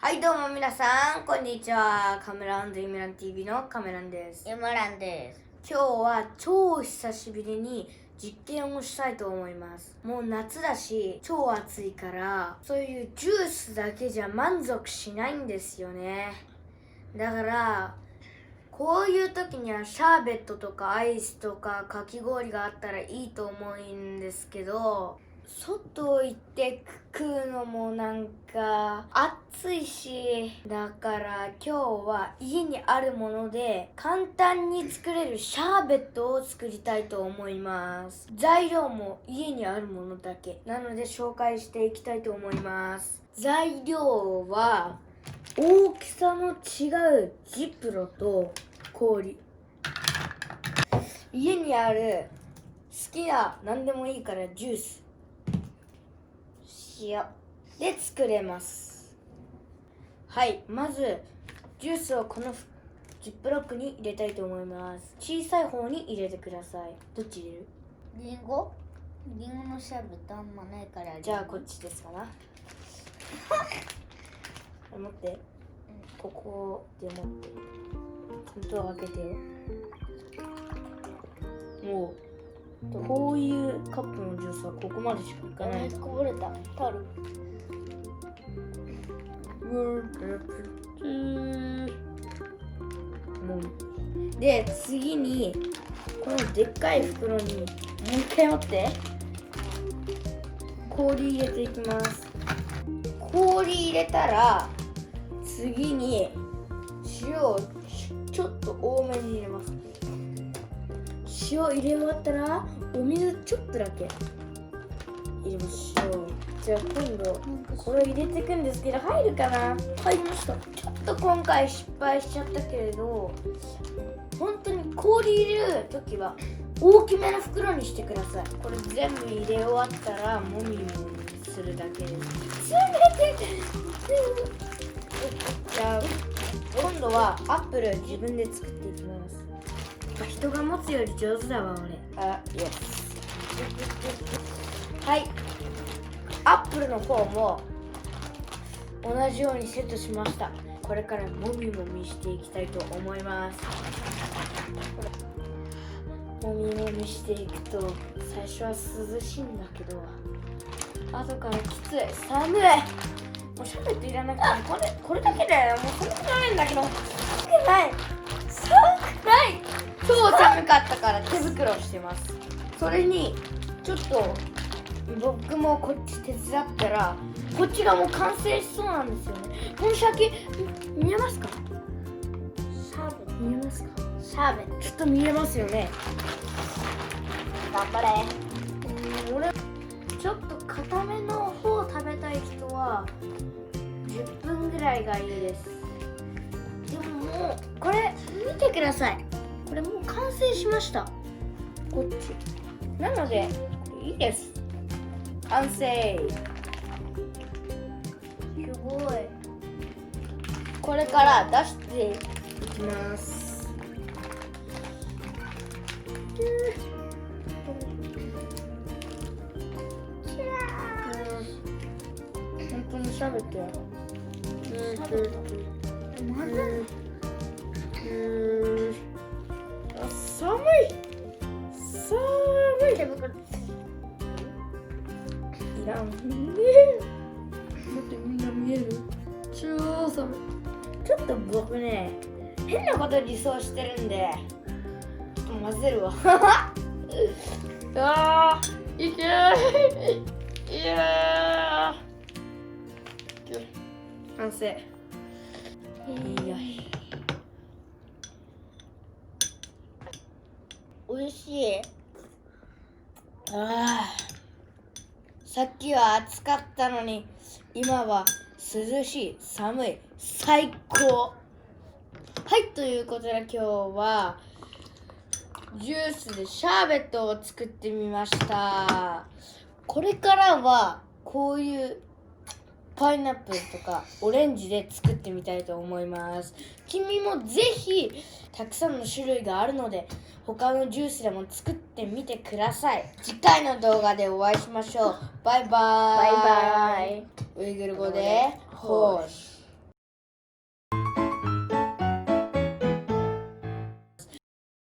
はいどうも皆さんこんにちは。カメランイムラン TV のカメランです。イムランです。今日は超久しぶりに実験をしたいと思います。もう夏だし超暑いからそういうジュースだけじゃ満足しないんですよね。だからこういう時にはシャーベットとかアイスとかかき氷があったらいいと思うんですけど、外行って食うのもなんか暑いし、だから今日は家にあるもので簡単に作れるシャーベットを作りたいと思います。材料も家にあるものだけなので紹介していきたいと思います。材料は大きさの違うジップロと氷、家にある好きな何でもいいからジュース、塩で作れます。はい、まずジュースをこのジップロックに入れたいと思います。小さい方に入れてください。どっち入れる？リンゴのシャーベットあんまないから。じゃあこっちですかな。持って、ここで持ってちゃんと開けてよ。もうこういうカップのジュースはここまでしかいかない。こぼれた。タオル。で次にこのでっかい袋にもう一回持って氷入れていきます。氷入れたら次に塩をちょっと多めに入れます。塩入れ終わったらお水ちょっとだけ入れましょう。じゃあ今度これ入れていくんですけど入るかな？入りました。ちょっと今回失敗しちゃったけれど、本当に氷入れるときは大きめの袋にしてください。これ全部入れ終わったらもみもみするだけです。冷てじゃあ今度はアップル自分で作っていきます。人が持つより上手だわ俺。イエス。はい、アップルの方も同じようにセットしました。これからもみもみしていきたいと思います。もみもみしていくと最初は涼しいんだけど後からきつい、寒い。もうシャーベットいらなくてこれだけでもう寒くないんだけど、寒くない超寒かったから手袋をしてます。それにちょっと僕もこっち手伝ったらこっちがもう完成しそうなんですよね。この先見えますか？シャーベット見えますか？シャーベットちょっと見えますよね。頑張れ。俺ちょっと固めの方を食べたい人は10分ぐらいがいいです。でももうこれ見てください。これもう完成しました。こっちなのでいいです。完成。すごい。これから出していきます。本当に喋ってよ。寒い。手袋。いらん。待ってみんな見える？超寒い。ちょっと僕ね変なこと理想してるんでちょっと混ぜるわ。いけー。いやー完成。よし。美味しい。さっきは暑かったのに今は涼しい、寒い、最高。はい、ということで今日はジュースでシャーベットを作ってみました。これからはこういうパイナップルとかオレンジで作ってみたいと思います。君もぜひたくさんの種類があるので他のジュースでも作ってみてください。次回の動画でお会いしましょう。バイバイ。バイバイ。ウイグル語でホーシ。